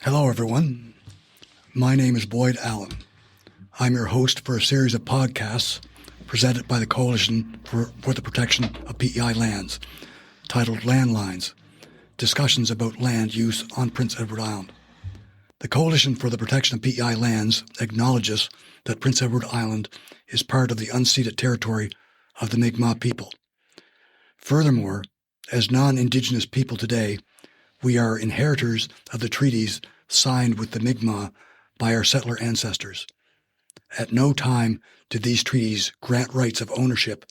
Hello, everyone. My name is Boyd Allen. I'm your host for a series of podcasts presented by the Coalition for the Protection of PEI Lands, titled Landlines, Discussions about Land Use on Prince Edward Island. The Coalition for the Protection of PEI Lands acknowledges that Prince Edward Island is part of the unceded territory of the Mi'kmaq people. Furthermore, as non-Indigenous people today, we are inheritors of the treaties signed with the Mi'kmaq by our settler ancestors. At no time did these treaties grant rights of ownership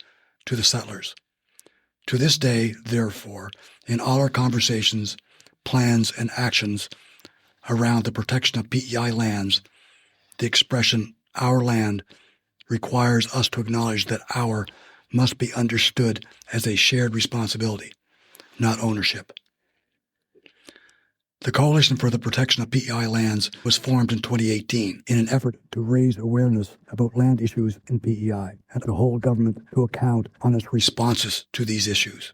to the settlers. To this day, therefore, in all our conversations, plans, and actions around the protection of PEI lands, the expression "our land" requires us to acknowledge that "our" must be understood as a shared responsibility, not ownership. The Coalition for the Protection of PEI Lands was formed in 2018 in an effort to raise awareness about land issues in PEI and to hold government to account on its responses to these issues.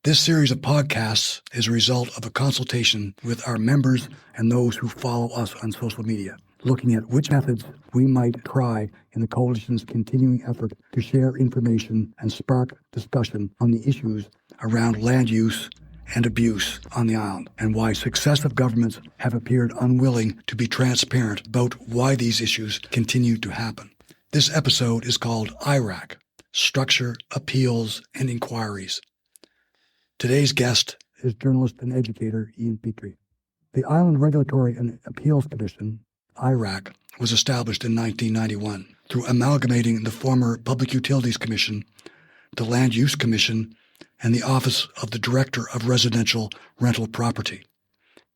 This series of podcasts is a result of a consultation with our members and those who follow us on social media, looking at which methods we might try in the Coalition's continuing effort to share information and spark discussion on the issues around land use and abuse on the island, and why successive governments have appeared unwilling to be transparent about why these issues continue to happen. This episode is called IRAC, Structure, Appeals, and Inquiries. Today's guest is journalist and educator Ian Petrie. The Island Regulatory and Appeals Commission, IRAC, was established in 1991 through amalgamating the former Public Utilities Commission, the Land Use Commission, and the Office of the Director of Residential Rental Property.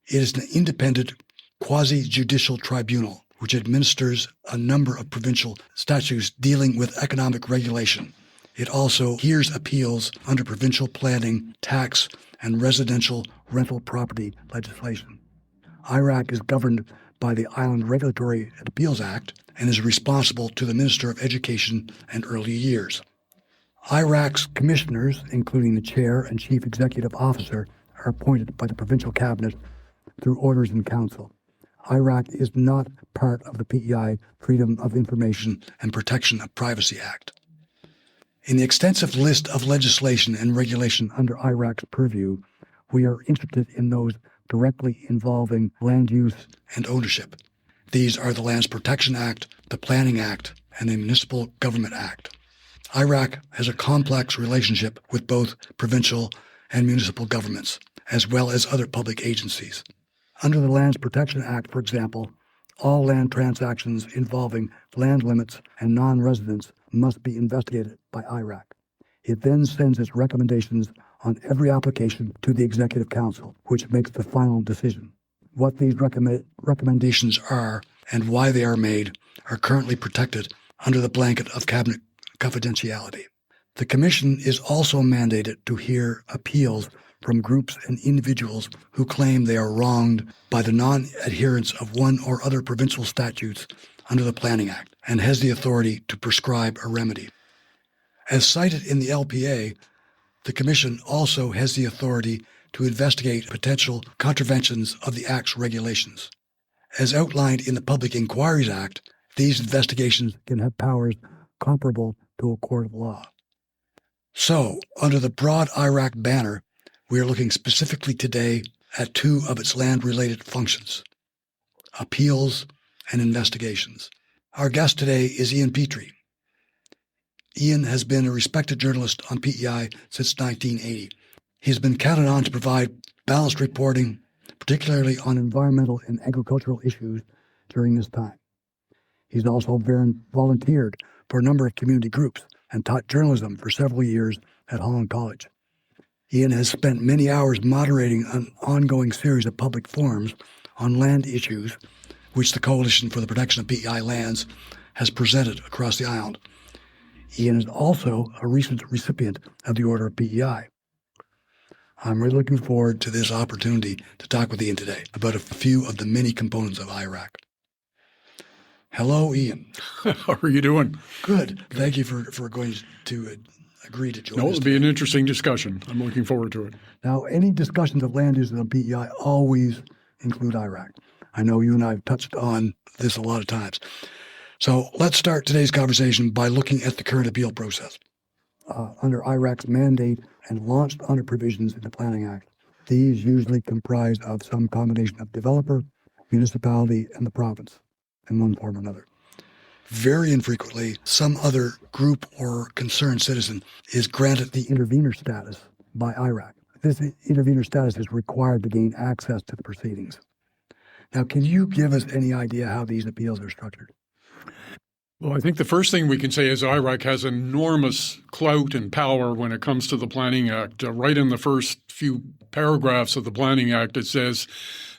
It is an independent, quasi-judicial tribunal which administers a number of provincial statutes dealing with economic regulation. It also hears appeals under provincial planning, tax, and residential rental property legislation. IRAC is governed by the Island Regulatory and Appeals Act and is responsible to the Minister of Education and Early Years. IRAC's commissioners, including the chair and chief executive officer, are appointed by the provincial cabinet through orders in council. IRAC is not part of the PEI Freedom of Information and Protection of Privacy Act. In the extensive list of legislation and regulation under IRAC's purview, we are interested in those directly involving land use and ownership. These are the Lands Protection Act, the Planning Act, and the Municipal Government Act. IRAC has a complex relationship with both provincial and municipal governments, as well as other public agencies. Under the Lands Protection Act, for example, all land transactions involving land limits and non-residents must be investigated by IRAC. It then sends its recommendations on every application to the Executive Council, which makes the final decision. What these recommendations are and why they are made are currently protected under the blanket of Cabinet confidentiality. The Commission is also mandated to hear appeals from groups and individuals who claim they are wronged by the non-adherence of one or other provincial statutes under the Planning Act and has the authority to prescribe a remedy. As cited in the LPA, the Commission also has the authority to investigate potential contraventions of the Act's regulations. As outlined in the Public Inquiries Act, these investigations can have powers comparable to a court of law. So, under the broad IRAC banner, we are looking specifically today at two of its land-related functions: appeals and investigations. Our guest today is Ian Petrie. Ian has been a respected journalist on PEI since 1980. He has been counted on to provide balanced reporting, particularly on environmental and agricultural issues during this time. He's also volunteered for a number of community groups and taught journalism for several years at Holland College. Ian has spent many hours moderating an ongoing series of public forums on land issues, which the Coalition for the Protection of PEI Lands has presented across the island. Ian is also a recent recipient of the Order of PEI. I'm really looking forward to this opportunity to talk with Ian today about a few of the many components of IRAC. Hello, Ian. How are you doing? Good. Thank you for going to agree to join us. It'll be an interesting discussion. I'm looking forward to it. Now, any discussions of land use on PEI always include IRAC. I know you and I have touched on this a lot of times. So let's start today's conversation by looking at the current appeal process. Under IRAC's mandate and launched under provisions in the Planning Act, these usually comprise of some combination of developer, municipality, and the province in one form or another. Very infrequently, some other group or concerned citizen is granted the intervener status by IRAC. This intervener status is required to gain access to the proceedings. Now, can you give us any idea how these appeals are structured? Well, I think the first thing we can say is IRAC has enormous clout and power when it comes to the Planning Act. Right in the first few paragraphs of the Planning Act, it says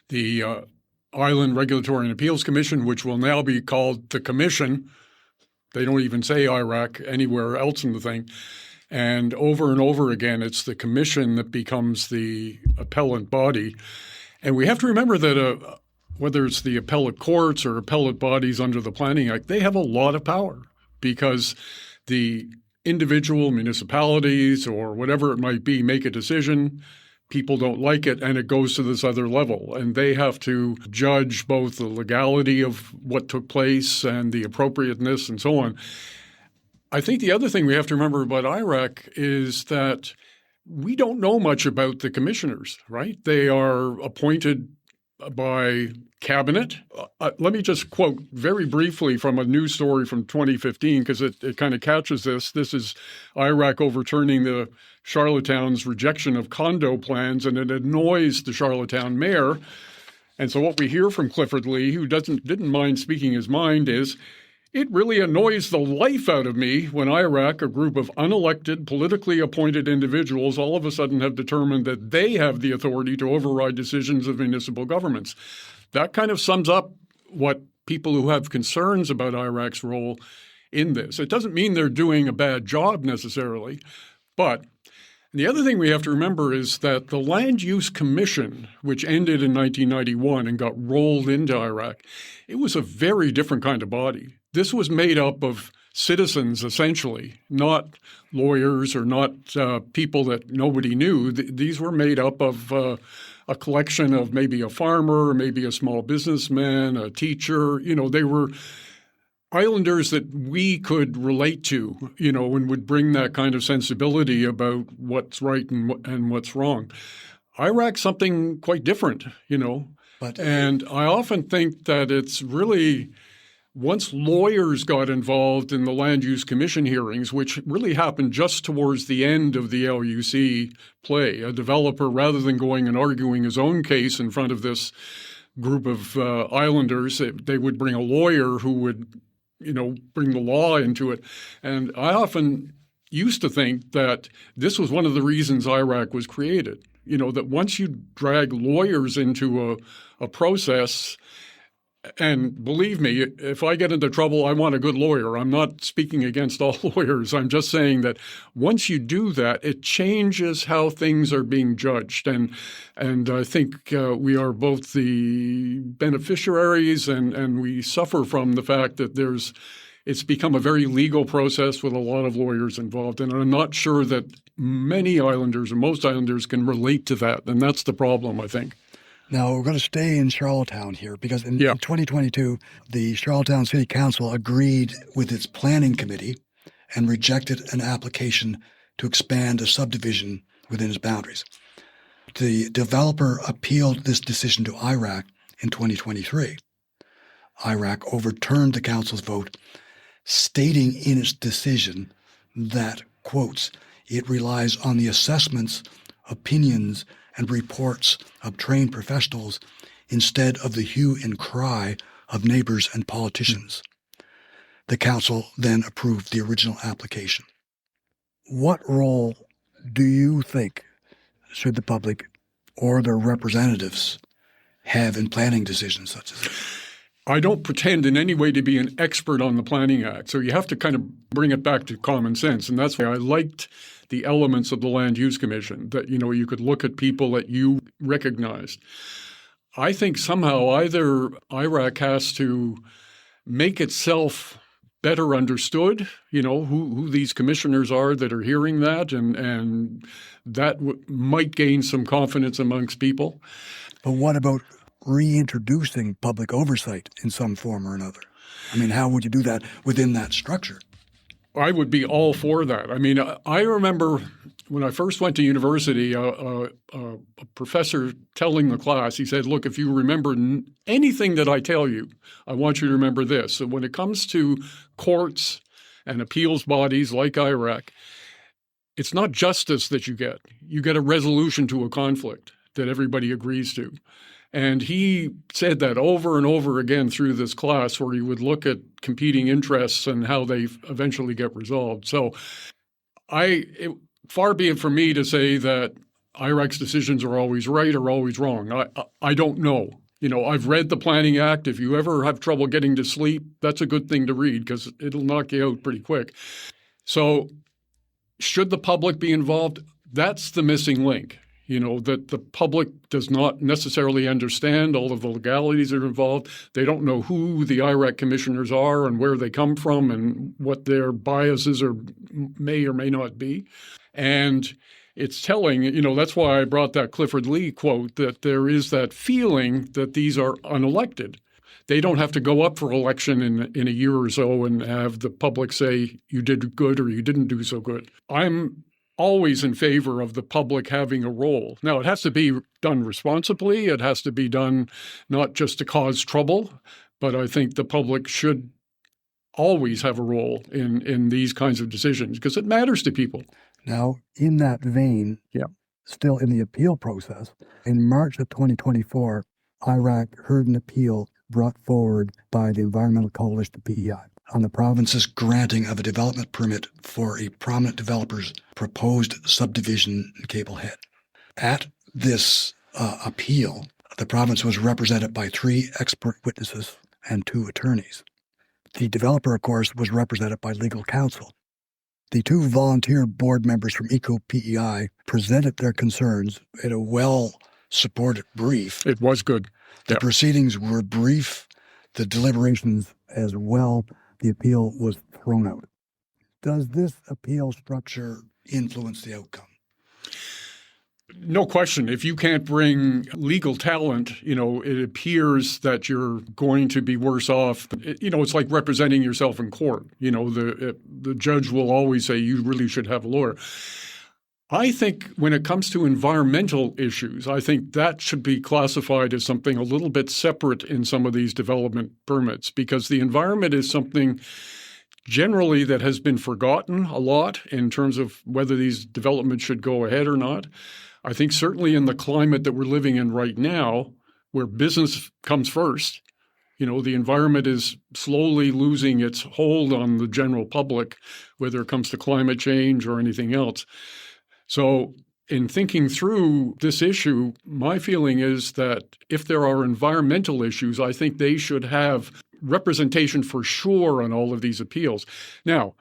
the Island Regulatory and Appeals Commission, which will now be called the Commission. They don't even say IRAC anywhere else in the thing. And over again, it's the Commission that becomes the appellant body. And we have to remember that whether it's the appellate courts or appellate bodies under the Planning Act, they have a lot of power because the individual municipalities or whatever it might be make a decision. People don't like it, and it goes to this other level. And they have to judge both the legality of what took place and the appropriateness and so on. I think the other thing we have to remember about IRAC is that we don't know much about the commissioners, right? They are appointed by cabinet. Let me just quote very briefly from a news story from 2015 because it kind of catches this. This is IRAC overturning the Charlottetown's rejection of condo plans, and it annoys the Charlottetown mayor. And so what we hear from Clifford Lee, who didn't mind speaking his mind, is it really annoys the life out of me when IRAC, a group of unelected, politically appointed individuals, all of a sudden have determined that they have the authority to override decisions of municipal governments. That kind of sums up what people who have concerns about IRAC's role in this. It doesn't mean they're doing a bad job necessarily, but the other thing we have to remember is that the Land Use Commission, which ended in 1991 and got rolled into IRAC, it was a very different kind of body. This was made up of citizens, essentially, not lawyers or not people that nobody knew. These were made up of a collection of maybe a farmer, maybe a small businessman, a teacher. They were islanders that we could relate to, and would bring that kind of sensibility about what's right and what's wrong. IRAC's something quite different, And I often think that it's really once lawyers got involved in the Land Use Commission hearings, which really happened just towards the end of the LUC play, a developer, rather than going and arguing his own case in front of this group of islanders, they would bring a lawyer who would bring the law into it. And I often used to think that this was one of the reasons IRAC was created, that once you drag lawyers into a process, and believe me, if I get into trouble, I want a good lawyer. I'm not speaking against all lawyers. I'm just saying that once you do that, it changes how things are being judged. And I think we are both the beneficiaries and we suffer from the fact that it's become a very legal process with a lot of lawyers involved. And I'm not sure that many islanders or most islanders can relate to that. And that's the problem, I think. Now, we're going to stay in Charlottetown here because in 2022, the Charlottetown City Council agreed with its planning committee and rejected an application to expand a subdivision within its boundaries. The developer appealed this decision to IRAC in 2023. IRAC overturned the council's vote, stating in its decision that, quotes, it relies on the assessments, opinions, and reports of trained professionals instead of the hue and cry of neighbors and politicians. The council then approved the original application. What role do you think should the public or their representatives have in planning decisions such as this? I don't pretend in any way to be an expert on the Planning Act, so you have to kind of bring it back to common sense, and that's why I liked the elements of the Land Use Commission, that, you could look at people that you recognized. I think somehow either IRAC has to make itself better understood, who these commissioners are that are hearing that, and that might gain some confidence amongst people. But what about reintroducing public oversight in some form or another? I mean, how would you do that within that structure? I would be all for that. I mean, I remember when I first went to university, a professor telling the class, he said, look, if you remember anything that I tell you, I want you to remember this. So when it comes to courts and appeals bodies like IRAC, it's not justice that you get. You get a resolution to a conflict that everybody agrees to. And he said that over and over again through this class, where he would look at competing interests and how they eventually get resolved. So far be it from me to say that IRAC's decisions are always right or always wrong. I don't know. I've read the Planning Act. If you ever have trouble getting to sleep, that's a good thing to read because it'll knock you out pretty quick. So should the public be involved? That's the missing link. That the public does not necessarily understand all of the legalities that are involved. They don't know who the IRAC commissioners are and where they come from and what their biases may or may not be. And it's telling, that's why I brought that Clifford Lee quote, that there is that feeling that these are unelected. They don't have to go up for election in a year or so and have the public say you did good or you didn't do so good. I'm always in favor of the public having a role. Now, it has to be done responsibly. It has to be done not just to cause trouble, but I think the public should always have a role in these kinds of decisions because it matters to people. Now, in that vein, still in the appeal process, in March of 2024, IRAC heard an appeal brought forward by the Environmental Coalition PEI on the province's granting of a development permit for a prominent developer's proposed subdivision in Cable Head. At this appeal, the province was represented by 3 expert witnesses and 2 attorneys. The developer, of course, was represented by legal counsel. The 2 volunteer board members from ECO-PEI presented their concerns in a well-supported brief. It was good. The proceedings were brief, the deliberations as well. The appeal was thrown out. Does this appeal structure influence the outcome? No question. If you can't bring legal talent, it appears that you're going to be worse off. It's like representing yourself in court. The judge will always say you really should have a lawyer. I think when it comes to environmental issues, I think that should be classified as something a little bit separate in some of these development permits because the environment is something generally that has been forgotten a lot in terms of whether these developments should go ahead or not. I think certainly in the climate that we're living in right now, where business comes first, the environment is slowly losing its hold on the general public, whether it comes to climate change or anything else. So in thinking through this issue, my feeling is that if there are environmental issues, I think they should have representation for sure on all of these appeals. Now,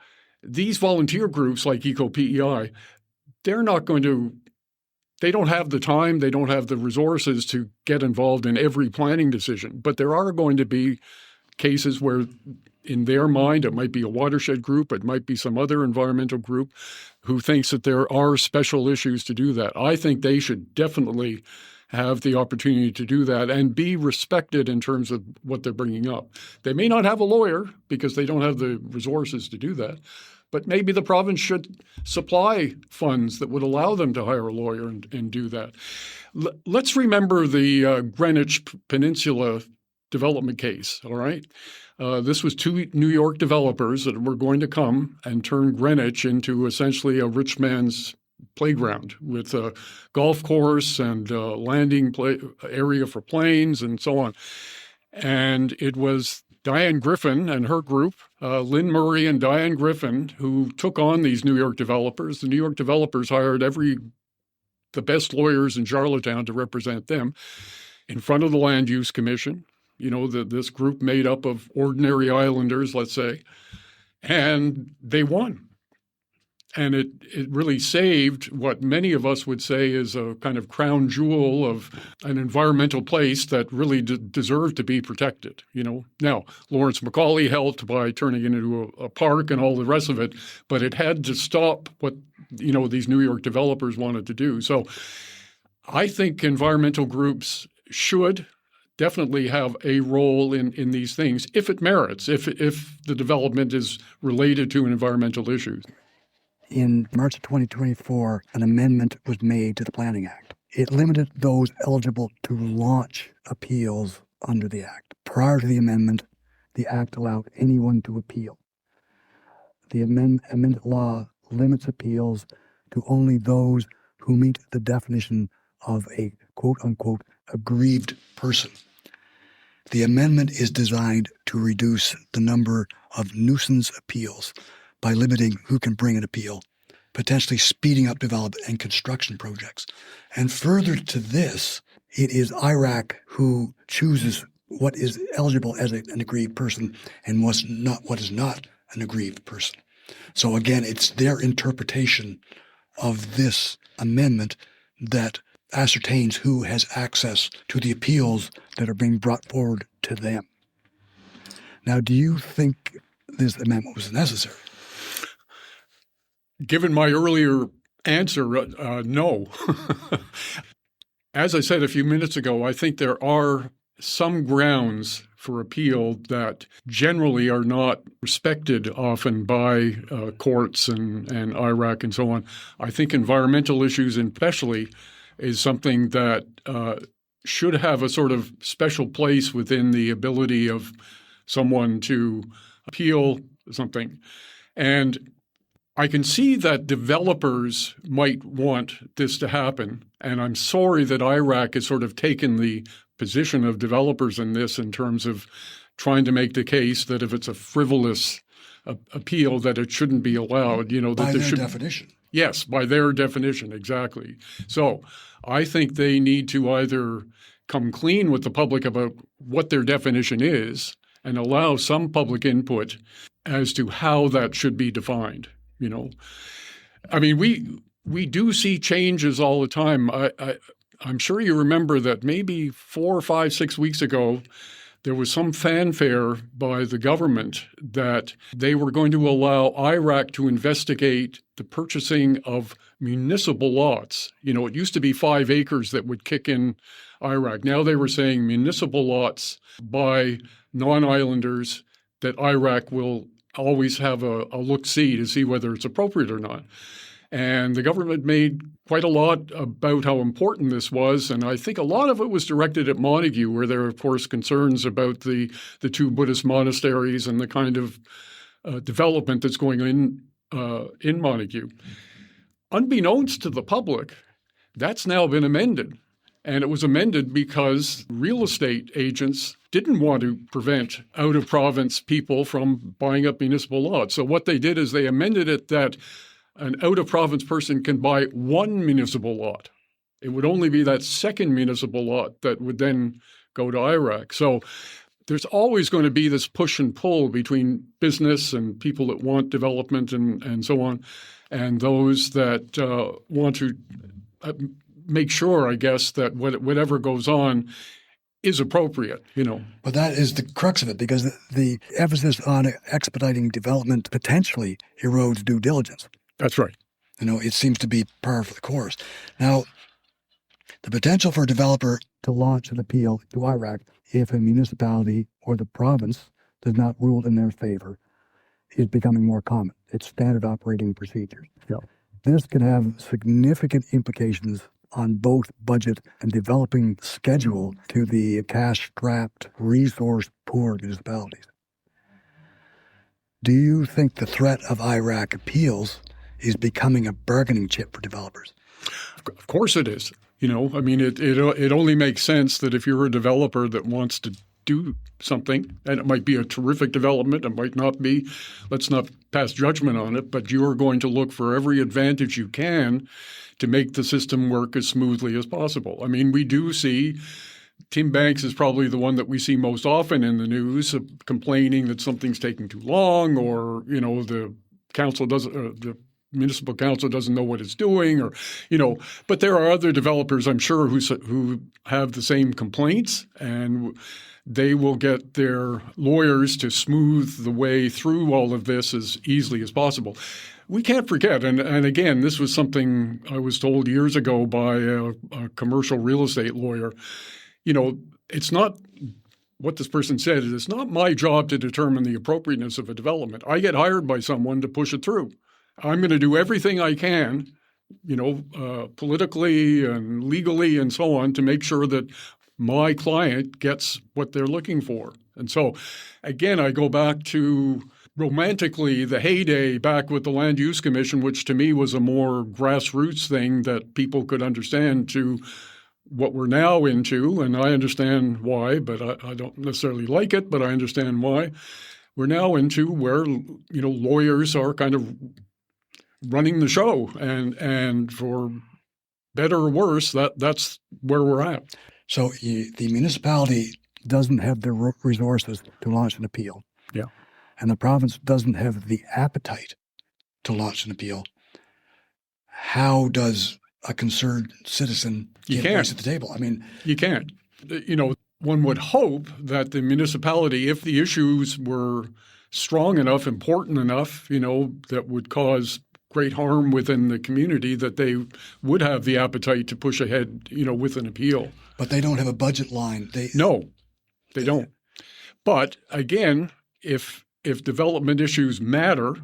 these volunteer groups like ECO-PEI, they don't have the time, they don't have the resources to get involved in every planning decision. But there are going to be cases where in their mind, it might be a watershed group, it might be some other environmental group who thinks that there are special issues to do that. I think they should definitely have the opportunity to do that and be respected in terms of what they're bringing up. They may not have a lawyer because they don't have the resources to do that, but maybe the province should supply funds that would allow them to hire a lawyer and do that. Let's remember the Greenwich Peninsula development case, all right? This was 2 New York developers that were going to come and turn Greenwich into essentially a rich man's playground with a golf course and landing area for planes and so on. And it was Diane Griffin and her group, Lynn Murray and Diane Griffin, who took on these New York developers. The New York developers hired the best lawyers in Charlottetown to represent them in front of the Land Use Commission. This group made up of ordinary islanders, let's say, and they won. And it really saved what many of us would say is a kind of crown jewel of an environmental place that really deserved to be protected. Now, Lawrence Macaulay helped by turning it into a park and all the rest of it, but it had to stop what these New York developers wanted to do. So I think environmental groups should definitely have a role in these things if it merits, if the development is related to environmental issues. In March of 2024, an amendment was made to the Planning Act. It limited those eligible to launch appeals under the Act. Prior to the amendment, the Act allowed anyone to appeal. The amended law limits appeals to only those who meet the definition of a quote-unquote aggrieved person. The amendment is designed to reduce the number of nuisance appeals by limiting who can bring an appeal, potentially speeding up development and construction projects. And further to this, it is IRAC who chooses what is eligible as an aggrieved person and what is not an aggrieved person. So again, it's their interpretation of this amendment that ascertains who has access to the appeals that are being brought forward to them. Now, do you think this amendment was necessary? Given my earlier answer, no. As I said a few minutes ago, I think there are some grounds for appeal that generally are not respected often by courts and IRAC and so on. I think environmental issues especially is something that should have a sort of special place within the ability of someone to appeal something. And I can see that developers might want this to happen, and I'm sorry that IRAC has sort of taken the position of developers in this in terms of trying to make the case that if it's a frivolous appeal that it shouldn't be allowed. That by there their should, definition. Yes, by their definition, exactly. So I think they need to either come clean with the public about what their definition is and allow some public input as to how that should be defined. I mean, we do see changes all the time. I'm sure you remember that maybe 4 or 5, 6 weeks ago, there was some fanfare by the government that they were going to allow IRAC to investigate the purchasing of municipal lots. It used to be 5 acres that would kick in IRAC. Now they were saying municipal lots by non-islanders that IRAC will always have a look-see to see whether it's appropriate or not. And the government made quite a lot about how important this was, and I think a lot of it was directed at Montague, where there are, of course, concerns about the 2 Buddhist monasteries and the kind of development that's going in Montague. Unbeknownst to the public, that's now been amended. And it was amended because real estate agents didn't want to prevent out-of-province people from buying up municipal lots. So what they did is they amended it that an out-of-province person can buy 1 municipal lot. It would only be that second municipal lot that would then go to IRAC. So there's always going to be this push and pull between business and people that want development and so on, and those that want to make sure, I guess, that whatever goes on is appropriate, But that is the crux of it, because the emphasis on expediting development potentially erodes due diligence. That's right. It seems to be par for the course. Now, the potential for a developer to launch an appeal to IRAC if a municipality or the province does not rule in their favor is becoming more common. It's standard operating procedures. Yeah. This can have significant implications on both budget and developing schedule to the cash-strapped, resource-poor municipalities. Do you think the threat of IRAC appeals is becoming a bargaining chip for developers? Of course it is. It only makes sense that if you're a developer that wants to do something, and it might be a terrific development, it might not be, let's not pass judgment on it, but you're going to look for every advantage you can to make the system work as smoothly as possible. I mean, we do see Tim Banks is probably the one that we see most often in the news, complaining that something's taking too long, or the municipal council doesn't know what it's doing, or But there are other developers, I'm sure, who have the same complaints, and they will get their lawyers to smooth the way through all of this as easily as possible. We can't forget, and again, this was something I was told years ago by a commercial real estate lawyer. it's not what this person said. It's not my job to determine the appropriateness of a development. I get hired by someone to push it through. I'm going to do everything I can, politically and legally and so on, to make sure that my client gets what they're looking for. And so, again, I go back to romantically the heyday back with the Land Use Commission, which to me was a more grassroots thing that people could understand, to what we're now into. And I understand why, but I don't necessarily like it, but I understand why. We're now into where, lawyers are kind of running the show. And for better or worse, that's where we're at. So the municipality doesn't have the resources to launch an appeal. Yeah. And the province doesn't have the appetite to launch an appeal. How does a concerned citizen get a place at the table? I mean, you can't. One would hope that the municipality, if the issues were strong enough, important enough, that would cause great harm within the community, that they would have the appetite to push ahead, with an appeal. But they don't have a budget line. No, they don't. But again, if development issues matter,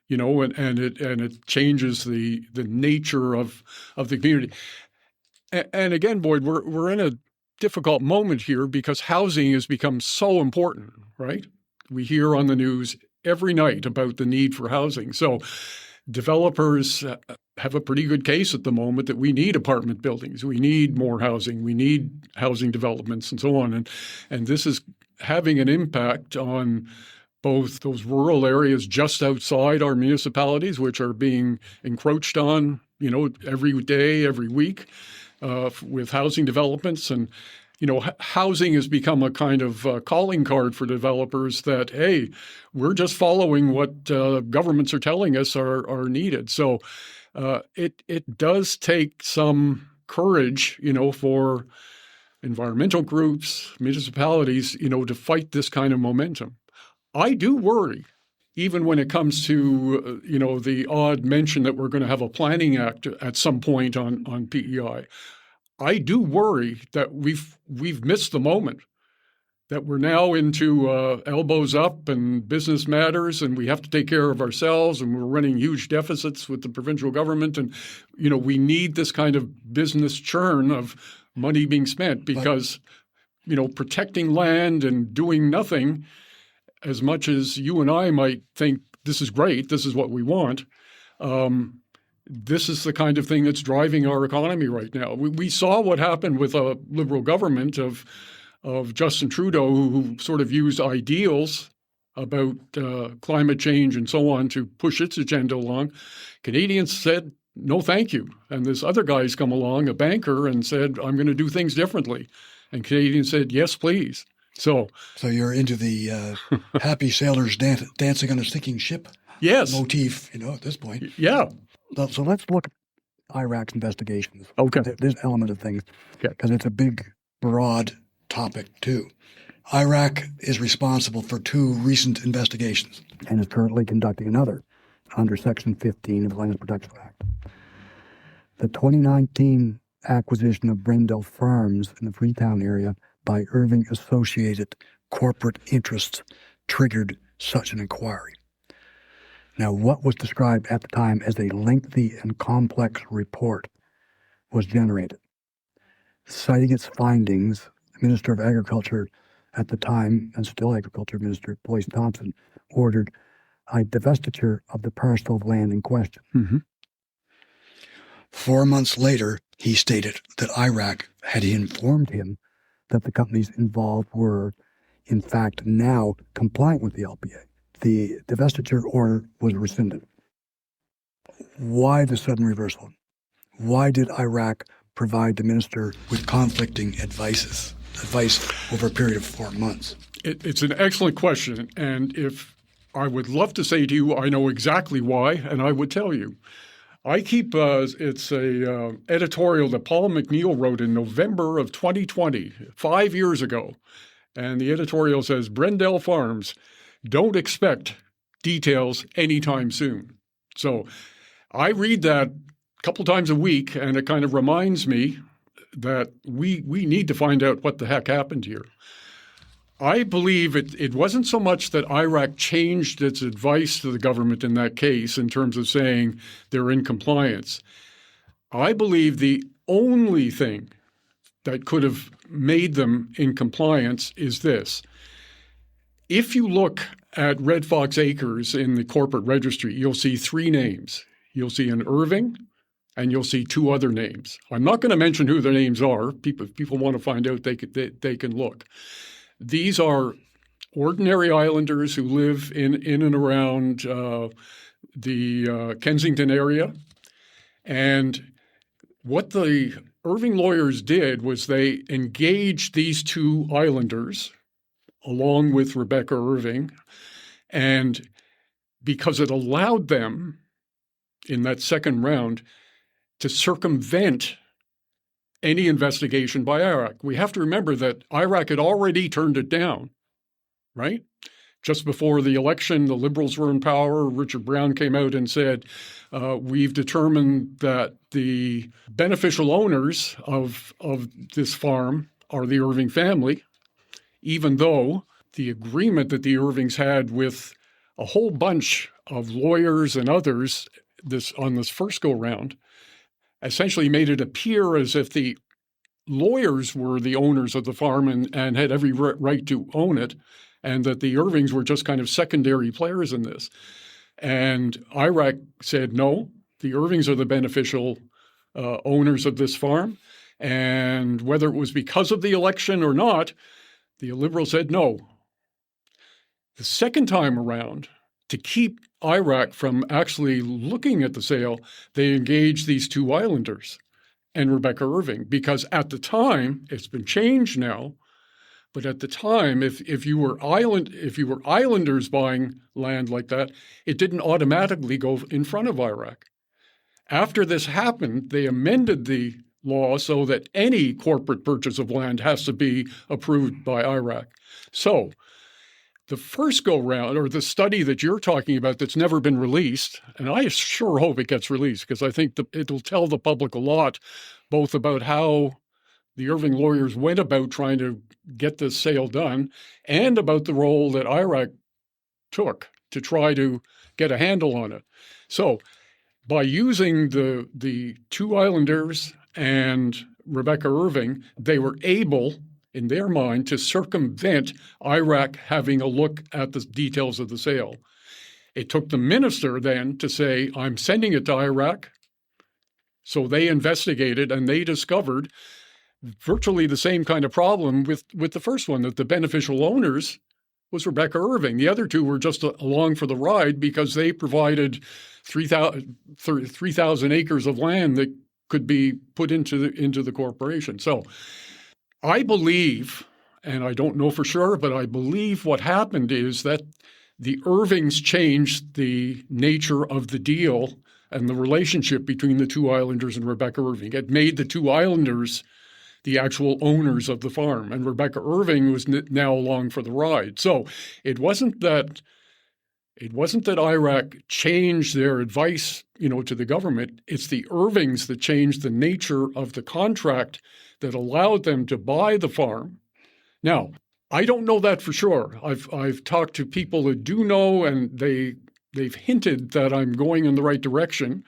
and it changes the nature of the community. And again, Boyd, we're in a difficult moment here because housing has become so important, right? We hear on the news every night about the need for housing. So developers have a pretty good case at the moment that we need apartment buildings, we need more housing, we need housing developments and so on. And this is having an impact on both those rural areas just outside our municipalities, which are being encroached on, every day, every week, with housing developments. And, housing has become a kind of calling card for developers that, hey, we're just following what governments are telling us are needed. So it does take some courage, for environmental groups, municipalities, to fight this kind of momentum. I do worry, even when it comes to, the odd mention that we're going to have a planning act at some point on PEI. I do worry that we've missed the moment, that we're now into elbows up and business matters, and we have to take care of ourselves, and we're running huge deficits with the provincial government. And, we need this kind of business churn of money being spent because, protecting land and doing nothing, as much as you and I might think this is great, this is what we want, this is the kind of thing that's driving our economy right now. We saw what happened with a Liberal government of Justin Trudeau, who sort of used ideals about climate change and so on to push its agenda along. Canadians said, no, thank you. And this other guy's come along, a banker, and said, I'm going to do things differently. And Canadians said, yes, please. So you're into the happy sailors dancing on a sinking ship motif, at this point. Yeah. So let's look at IRAC's investigations. Okay. This element of things, because it's a big, broad topic too. IRAC is responsible for 2 recent investigations and is currently conducting another under Section 15 of the Land Protection Act. The 2019 acquisition of Brendell Farms in the Freetown area by Irving Associated corporate interests triggered such an inquiry. Now, what was described at the time as a lengthy and complex report was generated. Citing its findings, the Minister of Agriculture at the time, and still Agriculture Minister Boyce Thompson, ordered a divestiture of the parcel of land in question. Mm-hmm. 4 months later, he stated that IRAC had informed him that the companies involved were, in fact, now compliant with the LPA. The divestiture order was rescinded. Why the sudden reversal? Why did IRAC provide the minister with conflicting advice over a period of 4 months? It's an excellent question. And if I would love to say to you, I know exactly why, and I would tell you. I keep, it's a editorial that Paul McNeil wrote in November of 2020, 5 years ago. And the editorial says, Brendell Farms, don't expect details anytime soon. So I read that a couple times a week, and it kind of reminds me that we need to find out what the heck happened here. I believe it wasn't so much that IRAC changed its advice to the government in that case in terms of saying they're in compliance. I believe the only thing that could have made them in compliance is this. If you look at Red Fox Acres in the corporate registry, you'll see three names. You'll see an Irving, and you'll see two other names. I'm not going to mention who their names are. If people want to find out, they can look. These are ordinary islanders who live in and around the Kensington area. And what the Irving lawyers did was they engaged these two islanders along with Rebecca Irving. And because it allowed them in that second round to circumvent any investigation by IRAC. We have to remember that IRAC had already turned it down, right? Just before the election, the Liberals were in power. Richard Brown came out and said, we've determined that the beneficial owners of this farm are the Irving family, even though the agreement that the Irvings had with a whole bunch of lawyers and others on this first go-round essentially made it appear as if the lawyers were the owners of the farm and had every right to own it, and that the Irvings were just kind of secondary players in this. And IRAC said, no, the Irvings are the beneficial owners of this farm. And whether it was because of the election or not, the Liberals said no. The second time around, to keep IRAC from actually looking at the sale, they engaged these two islanders and Rebecca Irving, because at the time, it's been changed now, but at the time, if you were islanders buying land like that, it didn't automatically go in front of IRAC. After this happened, they amended the law so that any corporate purchase of land has to be approved by IRAC. So the first go-round, or the study that you're talking about that's never been released, and I sure hope it gets released because I think it'll tell the public a lot, both about how the Irving lawyers went about trying to get this sale done and about the role that IRAC took to try to get a handle on it. So by using the two islanders and Rebecca Irving, they were able, in their mind, to circumvent IRAC having a look at the details of the sale. It took the minister then to say, I'm sending it to IRAC. So they investigated and they discovered virtually the same kind of problem with the first one, that the beneficial owners was Rebecca Irving. The other two were just along for the ride because they provided 3,000 acres of land that could be put into the corporation. So I believe, and I don't know for sure, but I believe what happened is that the Irvings changed the nature of the deal and the relationship between the two islanders and Rebecca Irving. It made the two islanders the actual owners of the farm, and Rebecca Irving was now along for the ride. So it wasn't that IRAC changed their advice, to the government. It's the Irvings that changed the nature of the contract that allowed them to buy the farm. Now, I don't know that for sure. I've talked to people that do know, and they've hinted that I'm going in the right direction.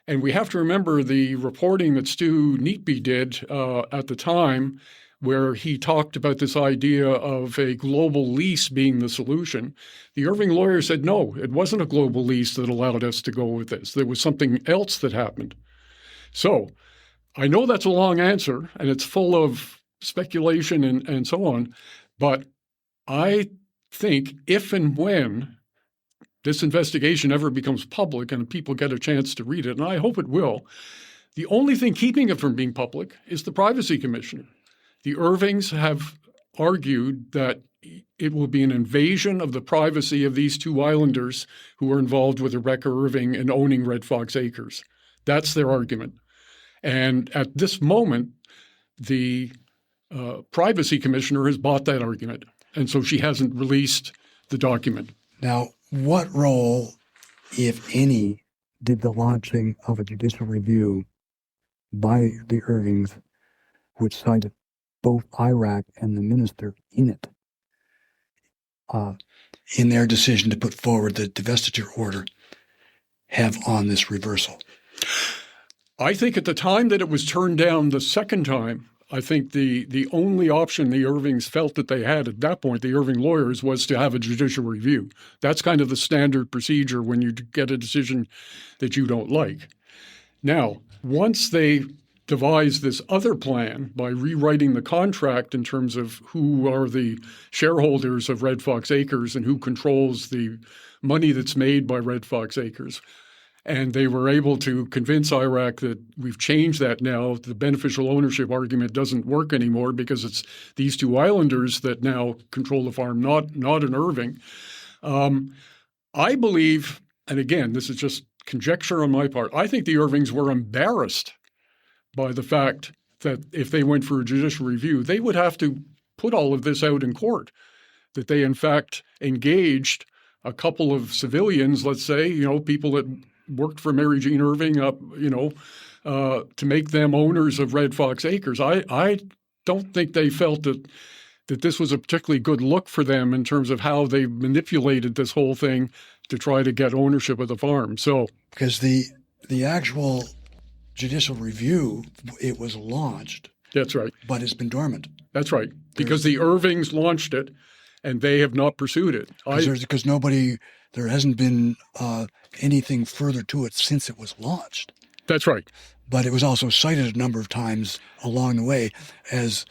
And we have to remember the reporting that Stu Neatby did at the time, where he talked about this idea of a global lease being the solution. The Irving lawyer said, no, it wasn't a global lease that allowed us to go with this. There was something else that happened. So I know that's a long answer, and it's full of speculation and so on, but I think if and when this investigation ever becomes public and people get a chance to read it, and I hope it will, the only thing keeping it from being public is the Privacy Commissioner. The Irvings have argued that it will be an invasion of the privacy of these two islanders who are involved with Rebecca Irving and owning Red Fox Acres. That's their argument. And at this moment, the Privacy Commissioner has bought that argument, and so she hasn't released the document. Now, what role, if any, did the launching of a judicial review by the Irvings which cited both IRAC and the minister in it, in their decision to put forward the divestiture order, have on this reversal? I think at the time that it was turned down the second time, I think the only option the Irvings felt that they had at that point, the Irving lawyers, was to have a judicial review. That's kind of the standard procedure when you get a decision that you don't like. Now, once they devised this other plan by rewriting the contract in terms of who are the shareholders of Red Fox Acres and who controls the money that's made by Red Fox Acres, and they were able to convince IRAC that we've changed that now. The beneficial ownership argument doesn't work anymore because it's these two islanders that now control the farm, not an Irving. I believe, and again, this is just conjecture on my part, I think the Irvings were embarrassed by the fact that if they went for a judicial review, they would have to put all of this out in court, that they in fact engaged a couple of civilians, let's say, people that worked for Mary Jean Irving to make them owners of Red Fox Acres. I don't think they felt that this was a particularly good look for them in terms of how they manipulated this whole thing to try to get ownership of the farm. So, because the actual judicial review, it was launched. That's right. But it's been dormant. That's right. Because the Irvings launched it and they have not pursued it. Because there hasn't been anything further to it since it was launched. That's right. But it was also cited a number of times along the way as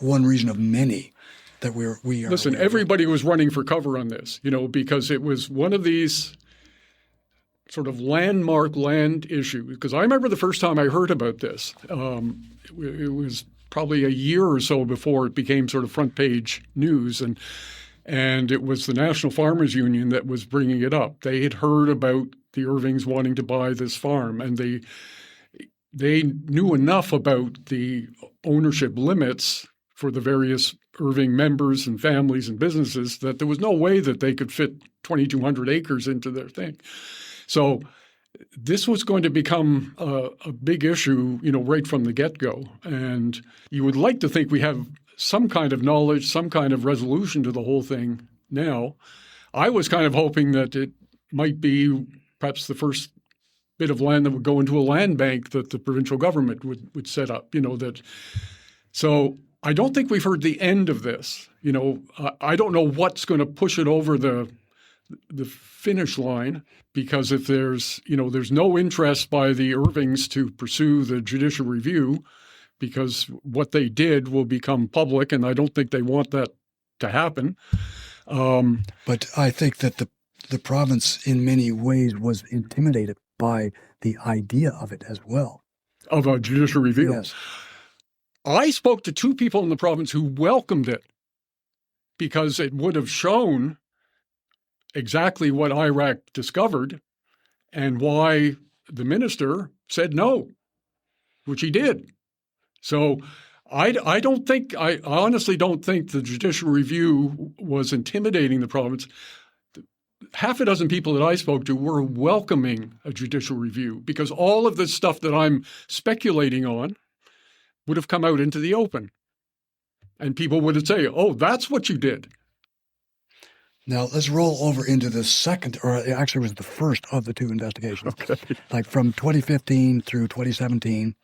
one reason of many that we are. Listen, everybody was running for cover on this, because it was one of these sort of landmark land issues. Because I remember the first time I heard about this, it was probably a year or so before it became sort of front page news, and it was the National Farmers Union that was bringing it up. They had heard about the Irvings wanting to buy this farm, and they knew enough about the ownership limits for the various Irving members and families and businesses that there was no way that they could fit 2,200 acres into their thing. So this was going to become a big issue, right from the get-go. And you would like to think we have some kind of knowledge, some kind of resolution to the whole thing now. I was kind of hoping that it might be perhaps the first bit of land that would go into a land bank that the provincial government would set up, So I don't think we've heard the end of this. I don't know what's going to push it over the finish line, because if there's no interest by the Irvings to pursue the judicial review, because what they did will become public, and I don't think they want that to happen. But I think that the province in many ways was intimidated by the idea of it as well. Of a judicial review? Yes. I spoke to two people in the province who welcomed it because it would have shown exactly what IRAC discovered and why the minister said no, which he did. So I honestly don't think the judicial review was intimidating the province. Half a dozen people that I spoke to were welcoming a judicial review because all of this stuff that I'm speculating on would have come out into the open. And people would say, oh, that's what you did. Now, let's roll over into the second, or actually it was the first of the two investigations. Okay. Like from 2015 through 2017,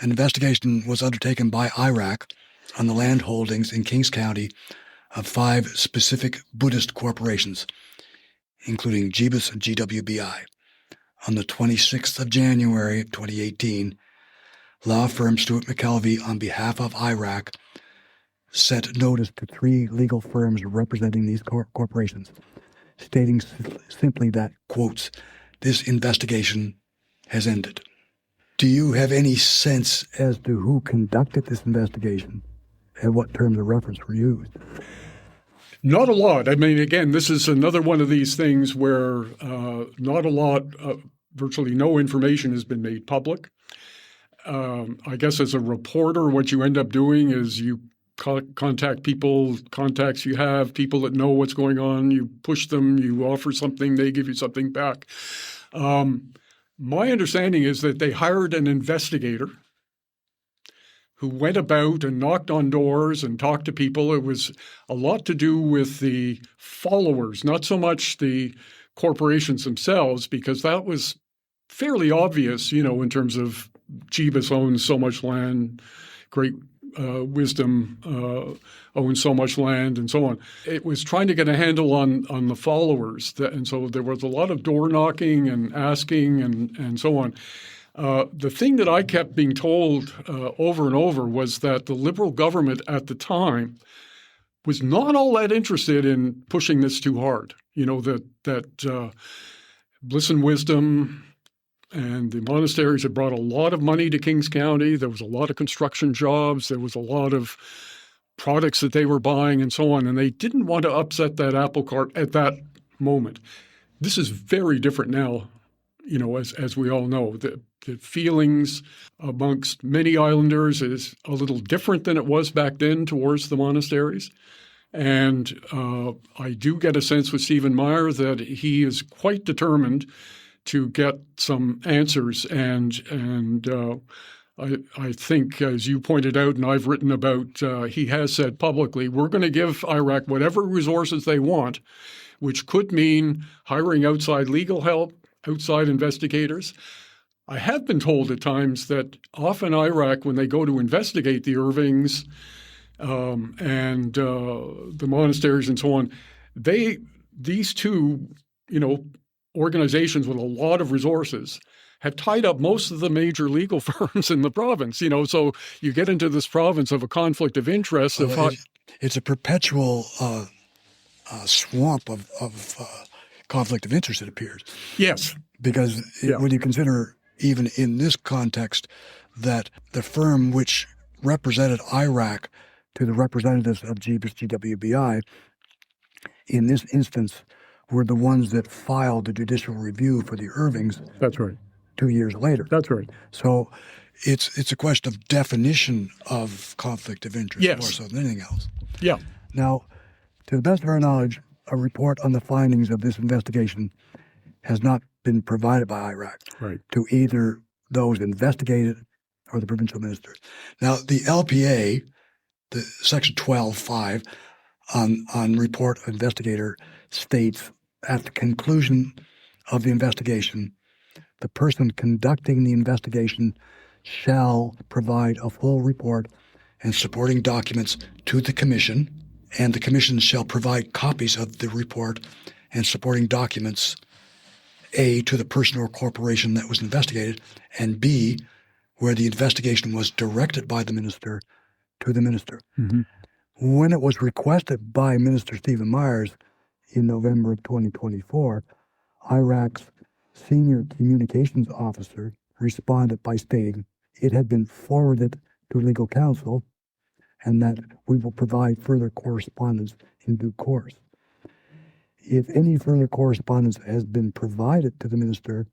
an investigation was undertaken by IRAC on the land holdings in Kings County of 5 specific Buddhist corporations, including Jebus and GWBI. On the 26th of January 2018, law firm Stuart McKelvey, on behalf of IRAC, sent notice to 3 legal firms representing these corporations, stating simply that, quotes, "This investigation has ended." Do you have any sense as to who conducted this investigation and what terms of reference were used? Not a lot. I mean, again, this is another one of these things where not a lot, virtually no information has been made public. I guess as a reporter, what you end up doing is you contact people, contacts you have, people that know what's going on. You push them, you offer something, they give you something back. My understanding is that they hired an investigator who went about and knocked on doors and talked to people. It was a lot to do with the followers, not so much the corporations themselves, because that was fairly obvious, in terms of Jeebus owns so much land, Great Wisdom owns so much land, and so on. It was trying to get a handle on the followers. And so there was a lot of door knocking and asking and so on. The thing that I kept being told over and over was that the Liberal government at the time was not all that interested in pushing this too hard. That Bliss and Wisdom and the monasteries had brought a lot of money to Kings County. There was a lot of construction jobs. There was a lot of products that they were buying and so on. And they didn't want to upset that apple cart at that moment. This is very different now, as we all know. The feelings amongst many islanders is a little different than it was back then towards the monasteries. And I do get a sense with Stephen Meyer that he is quite determined to get some answers. And I think, as you pointed out, and I've written about, he has said publicly, we're going to give IRAC whatever resources they want, which could mean hiring outside legal help, outside investigators. I have been told at times that often IRAC, when they go to investigate the Irvings and the monasteries and so on, these two, organizations with a lot of resources have tied up most of the major legal firms in the province. So you get into this province of a conflict of interest. It's a perpetual swamp of conflict of interest, it appears. Yes. Because when you consider, even in this context, that the firm which represented IRAC to the representatives of Jeebus GWBI, in this instance, were the ones that filed the judicial review for the Irvings. That's right. 2 years later. That's right. So it's a question of definition of conflict of interest more so than anything else. Yeah. Now, to the best of our knowledge, a report on the findings of this investigation has not been provided by IRAC to either those investigated or the provincial ministers. Now, the LPA, the Section 12.5 on report of investigator states, at the conclusion of the investigation, the person conducting the investigation shall provide a full report and supporting documents to the Commission, and the Commission shall provide copies of the report and supporting documents, A, to the person or corporation that was investigated, and B, where the investigation was directed by the minister, to the minister. Mm-hmm. When it was requested by Minister Stephen Myers in November of 2024, IRAC's senior communications officer responded by stating it had been forwarded to legal counsel and that we will provide further correspondence in due course. If any further correspondence has been provided to the minister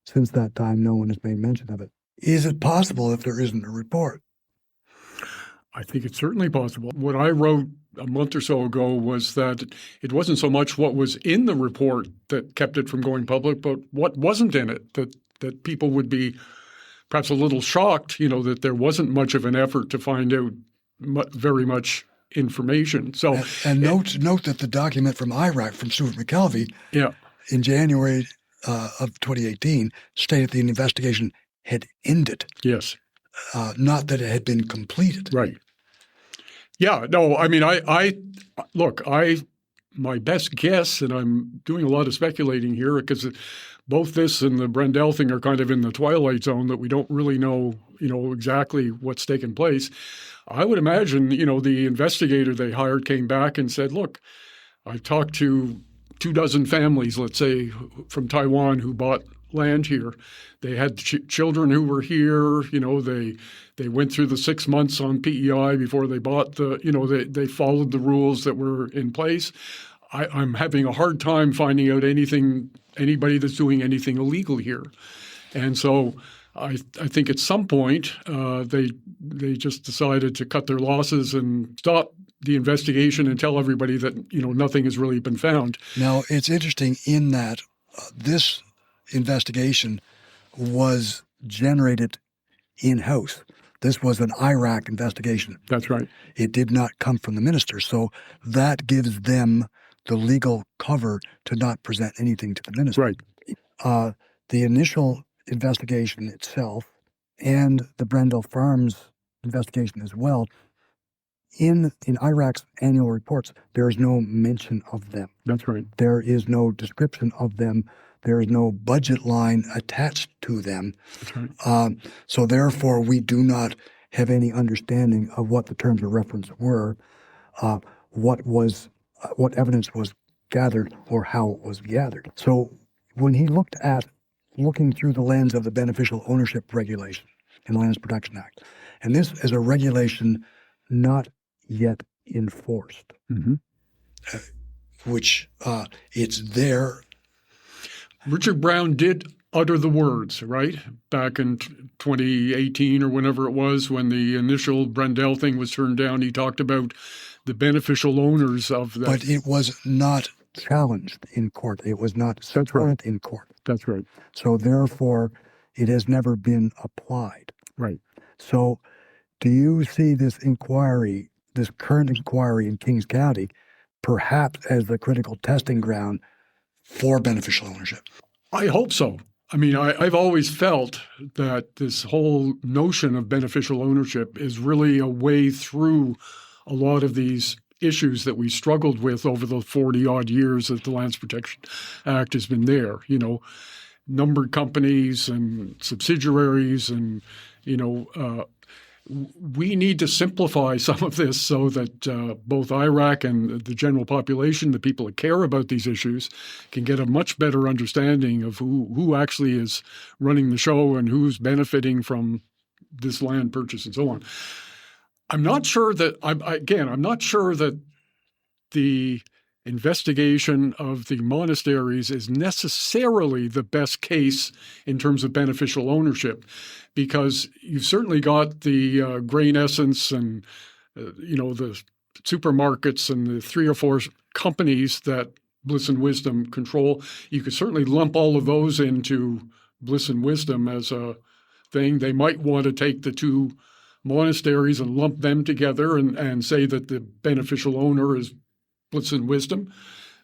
since that time, no one has made mention of it. Is it possible that there isn't a report? I think it's certainly possible. What I wrote a month or so ago was that it wasn't so much what was in the report that kept it from going public, but what wasn't in it, that people would be perhaps a little shocked, that there wasn't much of an effort to find out very much information. So, and note that the document from IRAC, from Stuart McKelvey, in January of 2018, stated the investigation had ended. Yes. Not that it had been completed. Right. Yeah. No, I mean, my best guess, and I'm doing a lot of speculating here because both this and the Brendell thing are kind of in the twilight zone that we don't really know, exactly what's taken place. I would imagine, the investigator they hired came back and said, look, I talked to 24 families, let's say, from Taiwan who bought land here. They had children who were here. They went through the 6 months on PEI before they bought they followed the rules that were in place. I'm having a hard time finding out anybody that's doing anything illegal here. And so I think at some point they just decided to cut their losses and stop the investigation and tell everybody that, nothing has really been found. Now, it's interesting in that this investigation was generated in-house This was an IRAC investigation. That's right. It did not come from the minister. So that gives them the legal cover to not present anything to the minister. Right. The initial investigation itself and the Brendell Farms investigation as well, in IRAC's annual reports, there is no mention of them. That's right. There is no description of them. There is no budget line attached to them. That's right. So therefore, we do not have any understanding of what the terms of reference were, what evidence was gathered, or how it was gathered. So when he looking through the lens of the beneficial ownership regulation in the Lands Protection Act, and this is a regulation not yet enforced, which it's there. Richard Brown did utter the words, right? Back in 2018 or whenever it was, when the initial Brendell thing was turned down, he talked about the beneficial owners of that. But it was not challenged in court. It was not supported in court. That's right. So therefore, it has never been applied. Right. So do you see this inquiry, this current inquiry in Kings County, perhaps as the critical testing ground for beneficial ownership? I hope so. I mean, I've always felt that this whole notion of beneficial ownership is really a way through a lot of these issues that we struggled with over the 40-odd years that the Lands Protection Act has been there. You know, numbered companies and subsidiaries and, we need to simplify some of this so that both IRAC and the general population, the people that care about these issues, can get a much better understanding of who actually is running the show and who's benefiting from this land purchase and so on. I'm not sure that the investigation of the monasteries is necessarily the best case in terms of beneficial ownership, because you've certainly got the grain essence and the supermarkets and the 3 or 4 companies that Bliss and Wisdom control. You could certainly lump all of those into Bliss and Wisdom as a thing. They might want to take the 2 monasteries and lump them together and say that the beneficial owner is Bliss and Wisdom.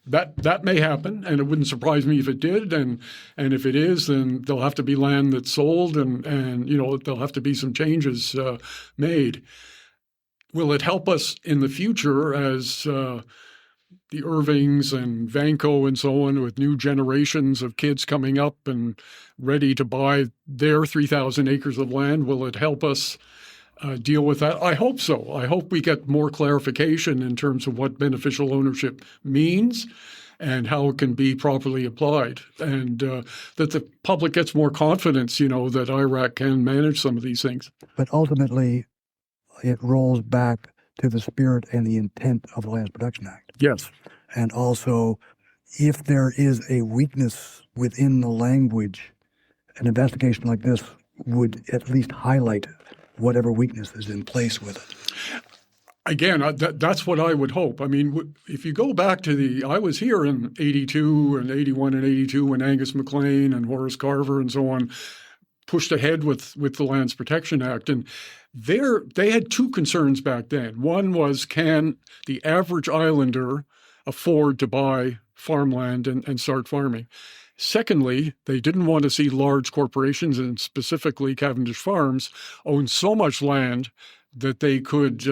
That may happen, and it wouldn't surprise me if it did. And if it is, then there'll have to be land that's sold, and there'll have to be some changes made. Will it help us in the future as the Irvings and Vanco and so on, with new generations of kids coming up and ready to buy their 3,000 acres of land? Will it help us deal with that? I hope so. I hope we get more clarification in terms of what beneficial ownership means and how it can be properly applied, and that the public gets more confidence, that IRAC can manage some of these things. But ultimately, it rolls back to the spirit and the intent of the Lands Protection Act. Yes. And also, if there is a weakness within the language, an investigation like this would at least highlight whatever weakness is in place with it. Again, that's what I would hope. I mean, if you go back to I was here in 82 and 81 and 82 when Angus MacLean and Horace Carver and so on pushed ahead with the Lands Protection Act. And they had 2 concerns back then. One was, can the average islander afford to buy farmland and start farming? Secondly, they didn't want to see large corporations, and specifically Cavendish Farms, own so much land that they could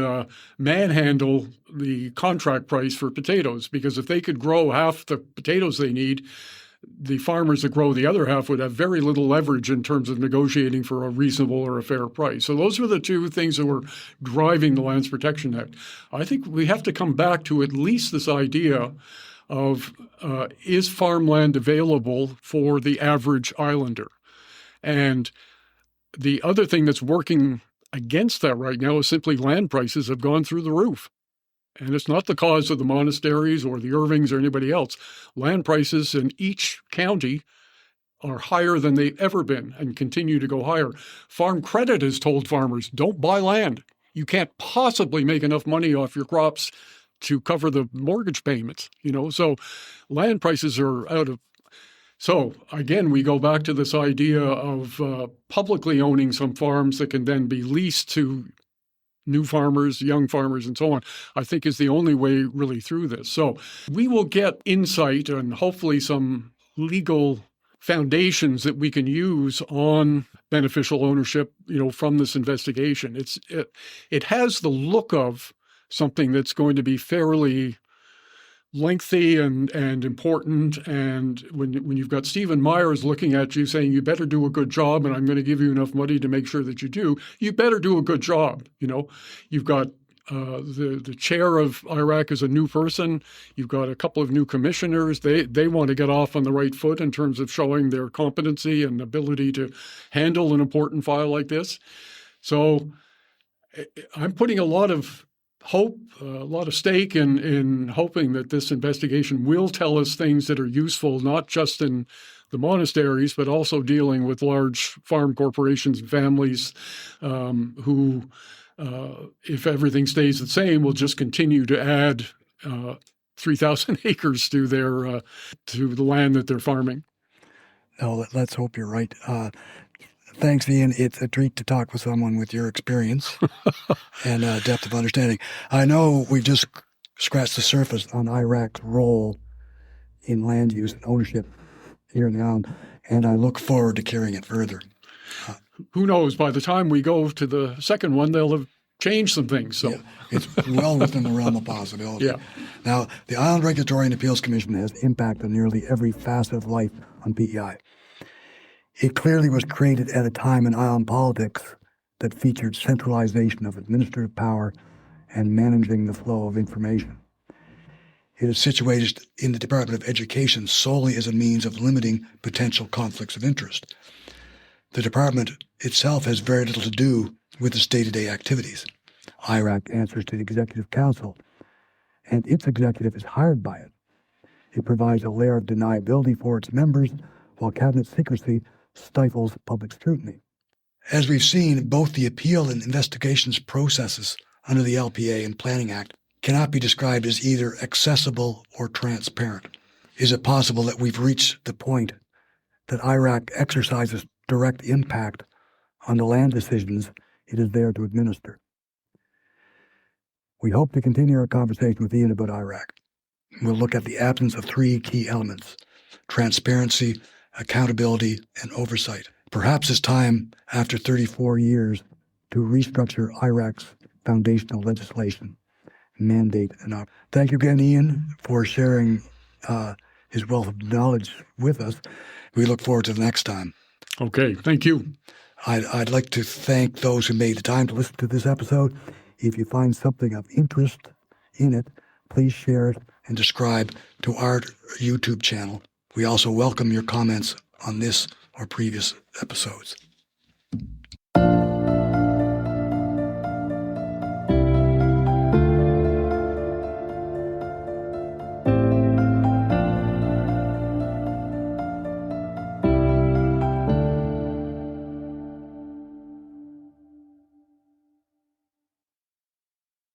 manhandle the contract price for potatoes. Because if they could grow half the potatoes they need, the farmers that grow the other half would have very little leverage in terms of negotiating for a reasonable or a fair price. So those were the 2 things that were driving the Lands Protection Act. I think we have to come back to at least this idea of is farmland available for the average islander? And the other thing that's working against that right now is simply land prices have gone through the roof. And it's not the cause of the monasteries or the Irvings or anybody else. Land prices in each county are higher than they've ever been and continue to go higher. Farm Credit has told farmers, don't buy land. You can't possibly make enough money off your crops to cover the mortgage payments, So land prices are out of So again, we go back to this idea of publicly owning some farms that can then be leased to new farmers, young farmers, and so on, I think is the only way really through this. So we will get insight and hopefully some legal foundations that we can use on beneficial ownership, from this investigation. It has the look of something that's going to be fairly lengthy and important. And when you've got Stephen Myers looking at you saying, you better do a good job, and I'm going to give you enough money to make sure that you do, you better do a good job. You've got the chair of IRAC is a new person. You've got a couple of new commissioners. They want to get off on the right foot in terms of showing their competency and ability to handle an important file like this. So I'm putting a lot of hope, a lot of stake in hoping that this investigation will tell us things that are useful, not just in the monasteries, but also dealing with large farm corporations and families who, if everything stays the same, will just continue to add 3,000 acres to their to the land that they're farming. No, let's hope you're right. Thanks, Ian. It's a treat to talk with someone with your experience and depth of understanding. I know we've just scratched the surface on IRAC's role in land use and ownership here in the island, and I look forward to carrying it further. Who knows? By the time we go to the second one, they'll have changed some things. So yeah, it's well within the realm of possibility. Yeah. Now, the Island Regulatory and Appeals Commission has impact on nearly every facet of life on PEI. It clearly was created at a time in island politics that featured centralization of administrative power and managing the flow of information. It is situated in the Department of Education solely as a means of limiting potential conflicts of interest. The department itself has very little to do with its day-to-day activities. IRAC answers to the Executive Council, and its executive is hired by it. It provides a layer of deniability for its members, while cabinet secrecy stifles public scrutiny. As we've seen, both the appeal and investigations processes under the LPA and Planning Act cannot be described as either accessible or transparent. Is it possible that we've reached the point that IRAC exercises direct impact on the land decisions it is there to administer? We hope to continue our conversation with Ian about IRAC. We'll look at the absence of three key elements: transparency, accountability, and oversight. Perhaps it's time, after 34 years, to restructure IRAC's foundational legislation, mandate, and Thank you again, Ian, for sharing his wealth of knowledge with us. We look forward to the next time. Okay, thank you. I'd like to thank those who made the time to listen to this episode. If you find something of interest in it, please share it and subscribe to our YouTube channel. We also welcome your comments on this or previous episodes.